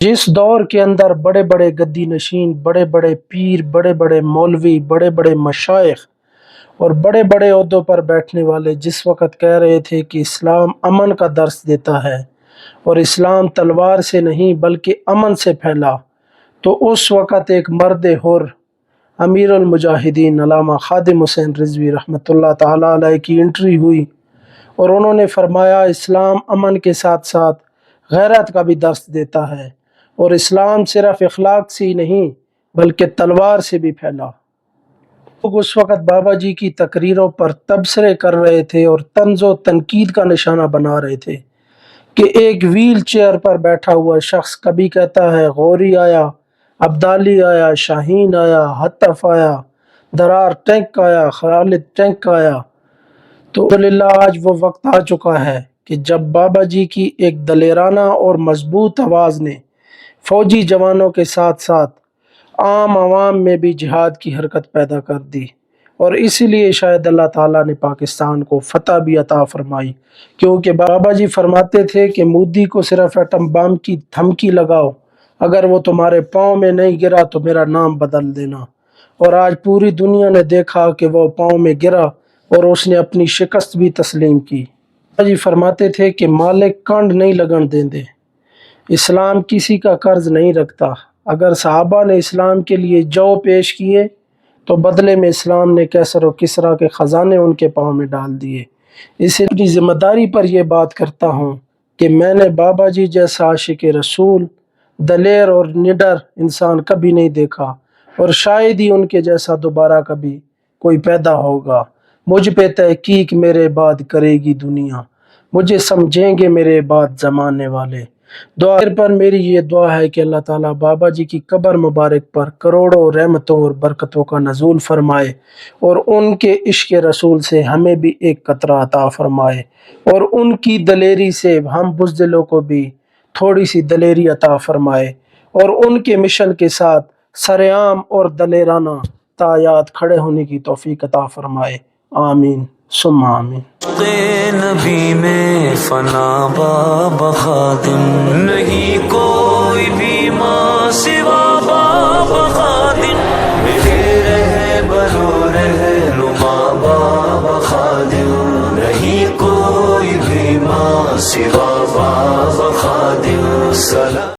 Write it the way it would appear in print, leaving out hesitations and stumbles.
जिस दौर के अंदर बड़े बड़े गद्दी नशीन, बड़े बड़े पीर, बड़े बड़े मौलवी, बड़े बड़े मशाइख और बड़े बड़े ओहदों पर बैठने वाले जिस वक़्त कह रहे थे कि इस्लाम अमन का दर्स देता है और इस्लाम तलवार से नहीं बल्कि अमन से फैला, तो उस वक़्त एक मर्द हुर अमीरुल मुजाहिदीन अल्लामा खादिम हुसैन रिजवी रहमतुल्लाह ताला अलैह की एंट्री हुई और उन्होंने फरमाया इस्लाम अमन के साथ साथ गैरत का भी दर्स देता है और इस्लाम सिर्फ इखलाक से ही नहीं बल्कि तलवार से भी फैला। लोग उस वक़्त बाबा जी की तकरीरों पर तबसरे कर रहे थे और तंज़ो तनकीद का निशाना बना रहे थे कि एक व्हील चेयर पर बैठा हुआ शख्स कभी कहता है गौरी आया, अब्दाली आया, शाहीन आया, हतफ आया, दरार टैंक आया, खालिद टैंक आया। तो अल्हम्दुलिल्लाह आज वो वक्त आ चुका है कि जब बाबा जी की एक दलेराना और मजबूत आवाज़ ने फौजी जवानों के साथ साथ आम आवाम में भी जिहाद की हरकत पैदा कर दी और इसीलिए शायद अल्लाह ताला ने पाकिस्तान को फतह भी अता फरमाई, क्योंकि बाबा जी फरमाते थे कि मोदी को सिर्फ एटम बम की धमकी लगाओ, अगर वो तुम्हारे पाँव में नहीं गिरा तो मेरा नाम बदल देना। और आज पूरी दुनिया ने देखा कि वो पाँव में गिरा और उसने अपनी शिकस्त भी तस्लीम की। बाबा जी फरमाते थे कि मालिक कांड नहीं लगन देंदे, इस्लाम किसी का कर्ज नहीं रखता। अगर सहाबा ने इस्लाम के लिए जौ पेश किए तो बदले में इस्लाम ने कैसर और किसरा के ख़जाने उनके पाँव में डाल दिए। इसलिए अपनी ज़िम्मेदारी पर यह बात करता हूँ कि मैंने बाबा जी जैसा आशिक रसूल, दलेर और निडर इंसान कभी नहीं देखा और शायद ही उनके जैसा दोबारा कभी कोई पैदा होगा। मुझ पे तहकीक मेरे बाद करेगी दुनिया, मुझे समझेंगे मेरे बाद ज़माने वाले। दुआ पर मेरी ये दुआ है कि अल्लाह ताला बाबा जी की कब्र मुबारक पर करोड़ों रहमतों और बरकतों का नज़ूल फरमाए और उनके इश्क रसूल से हमें भी एक कतरा अता फरमाए और उनकी दलेरी से हम बुज़दिलों को भी थोड़ी सी दलेरी अता फरमाए और उनके मिशन के साथ सरेआम और दलेराना तायात खड़े होने की तौफीक अता फरमाए। आमीन सुम्मा आमीन। नबी में फना बाबा खादिम नहीं कोई भी मां सिवा